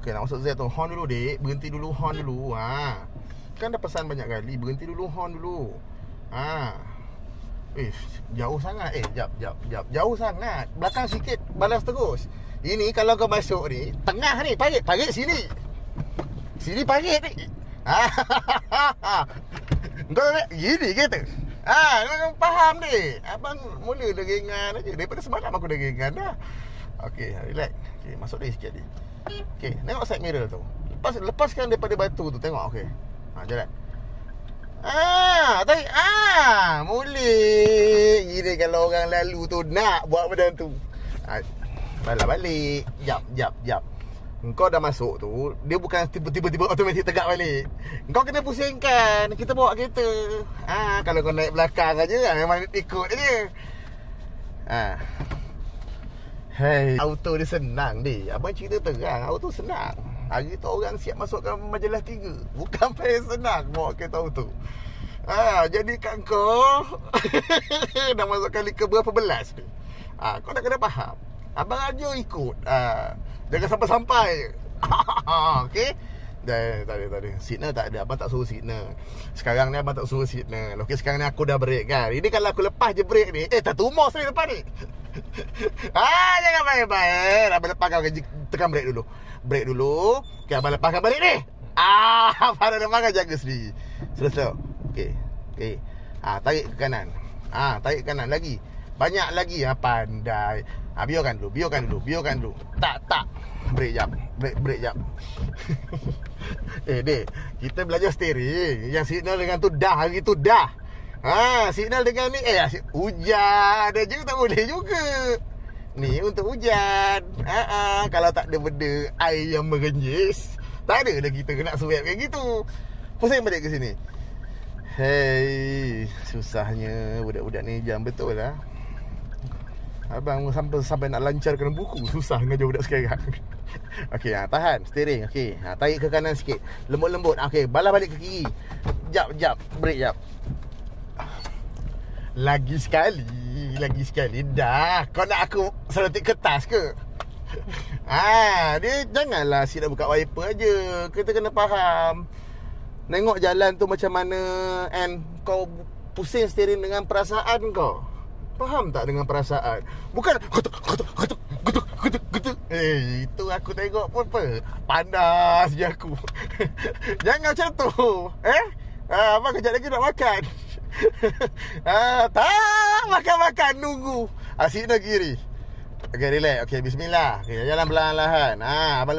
Okay, nak masuk Z tu. Horn dulu, dek. Berhenti dulu, horn dulu. Kan dah pesan banyak kali. Berhenti dulu, horn dulu. Jauh sangat. Jap. Jauh sangat. Belakang sikit, balas terus. Ini kalau kau masuk ni, tengah ni, parit sini. Sini parit ni. Kau gini kata. Kau faham ni. Abang mula dengengan aja. Daripada semalam aku dengengan dah. Okay, relax. Okay, masuk dia sikit ni. Okay, tengok side mirror tu. Lepaskan daripada batu tu. Tengok, okay. Jalan. Tarik. Boleh. Gini kalau orang lalu tu nak buat benda tu. Balik. Jap. Kau dah masuk tu, dia bukan tiba-tiba automatik tegak balik. Kau kena pusingkan. Kita bawa kereta. Kalau kau naik belakang aja, memang ikut aja. Hey, auto dia senang ni. Abang cerita terang, auto senang. Hari tu orang siap masukkan majalah 3. Bukan paling senang bawa kereta auto. Jadi kat kau dah masuk kali ke berapa belas ni. Kau dah kena faham. Abang Ajo ikut. Jangan sampai-sampai. Okay. Tak ada. Signal tak ada. Abang tak suruh signal. Sekarang ni abang tak suruh signal. Okay, sekarang ni aku dah break kan. Ini kalau aku lepas je break ni, tak tumor sekali depan ni. Jangan baik-baik. Abang lepas kau tekan break dulu. Okay, abang lepaskan balik ni. Pada depan kau jaga sendiri. Slow. Okay. Tarik ke kanan. Tarik ke kanan lagi. Banyak lagi. Pandai. Biarkan dulu. Tak. Break jap. Dek, kita belajar steering. Yang signal dengan tu dah. Hari tu dah. Signal dengan ni hujan je tak boleh juga. Ni untuk hujan. Kalau tak ada benda air yang merenjis, tak ada dah kita nak swap kayak gitu. Pusing balik ke sini. Hey, susahnya budak-budak ni jam betul lah. Abang sampai nak lancarkan buku, susah ngajar budak sekarang. Okey, tahan steering. Okey, tarik ke kanan sikit. Lembut-lembut. Okey, balas balik ke kiri. Jap, break jap. Lagi sekali. Dah, kau nak aku selotik kertas ke? Dia janganlah silap buka wiper aja. Kita kena faham. Tengok jalan tu macam mana, and kau pusing steering dengan perasaan kau. Faham tak dengan perasaan? Bukan kutuk. Itu aku tengok pun panas je aku. Jangan macam tu. Abang kejap lagi nak makan. Tak makan nunggu. Signal kiri. Okay, relax. Okay, bismillah. Okay, jalan perlahan-lahan. Abang